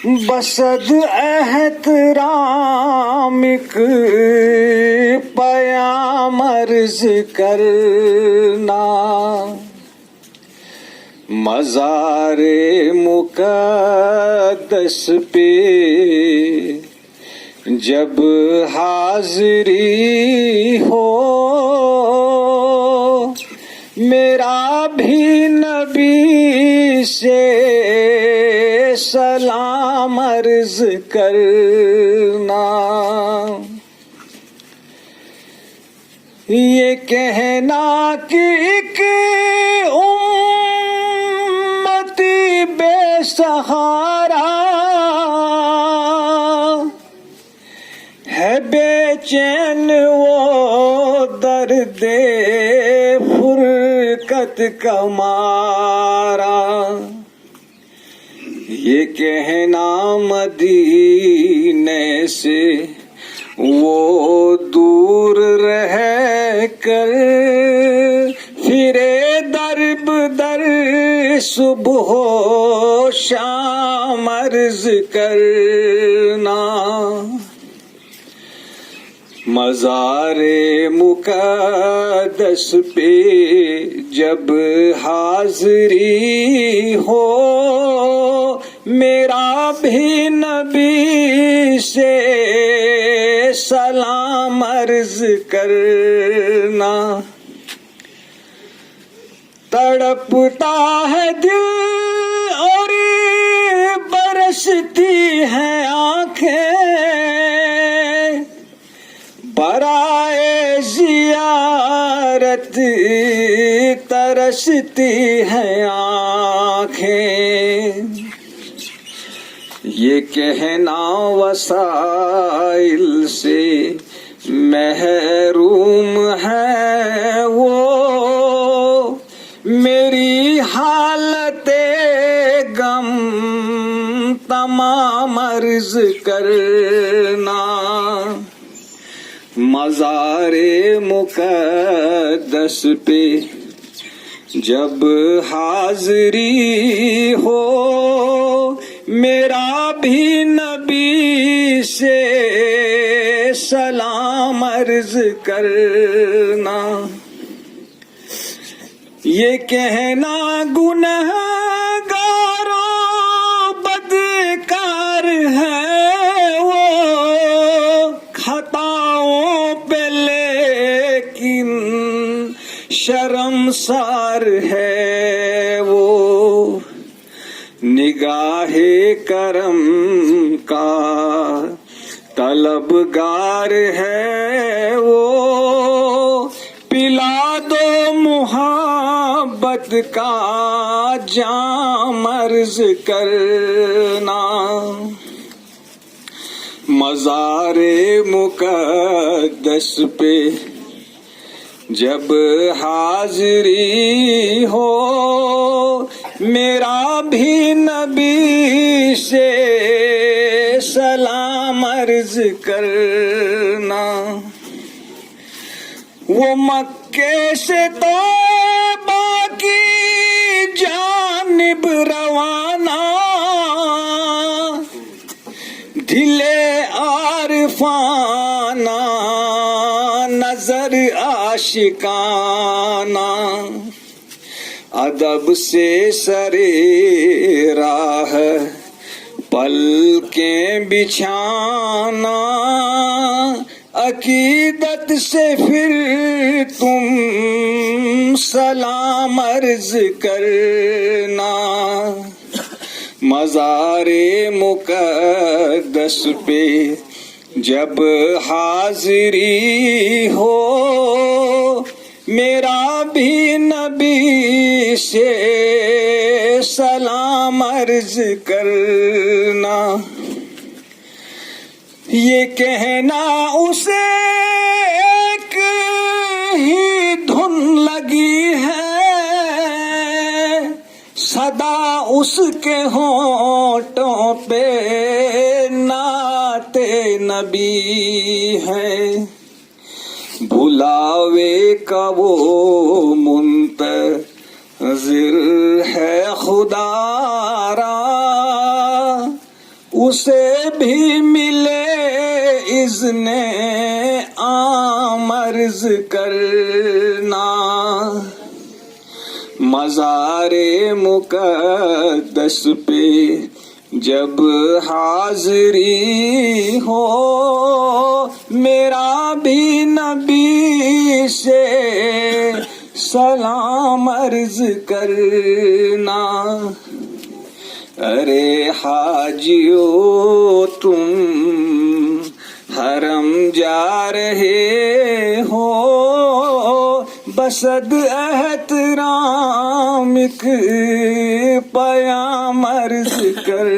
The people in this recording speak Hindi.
बसद एहतरामिक पयाम अर्ज करना, मज़ारे मुक़द्दस पे जब हाज़री हो, मेरा भी नबी से सलाम अर्ज करना। ये कहना कि एक उम्मती बेसहारा है, बेचैन वो दर्दे फुरकत का मारा, ये कहना मदीने से वो दूर रह कर फिरे दर बदर सुबह शाम अर्ज करना। मज़ारे मुक़द्दस पे जब हाज़री हो, मेरा भी नबी से सलाम अर्ज करना। तड़पता है दिल और बरसती है आँखें, बराए ज़ियारत तरसती हैं आँखें। ये कहना वसाइल से महरूम है वो, मेरी हालते गम तमाम अर्ज करना। मज़ारे मुक़द्दस पे जब हाज़री हो, मेरा भी नबी से सलाम अर्ज करना। ये कहना गुनहगारों बदकार है वो, खताओं पे लेकिन शर्मसार है वो, निगाहे करम का तलबगार है वो, पिला दो मोहब्बत का जाम अर्ज करना। मज़ारे मुक़द्दस पे जब हाज़री हो, मेरा भी नबी से सलाम अर्ज करना। वो मक्के से तौबा की जानिब रवाना, दिले आरफाना नजर आशिकाना, अदब से सरे राह पलकें बिछाना, अकीदत से फिर तुम सलाम अर्ज करना। मज़ारे मुक़द्दस पे जब हाज़री हो, मेरा भी नबी से सलाम अर्ज करना। ये कहना उसे एक ही धुन लगी है, सदा उसके होंठों पे नाते नबी है, भुलावे का वो मुंतज़िर है खुदारा, उसे भी मिले इज़्ने आमर्ज करना। मज़ारे मुक़द्दस पे जब हाज़री हो, मेरा भी नबी से सलाम अर्ज करना। अरे हाजियो तुम हरम जा रहे हो, बसद एहतराम एक पयाम अर्ज कर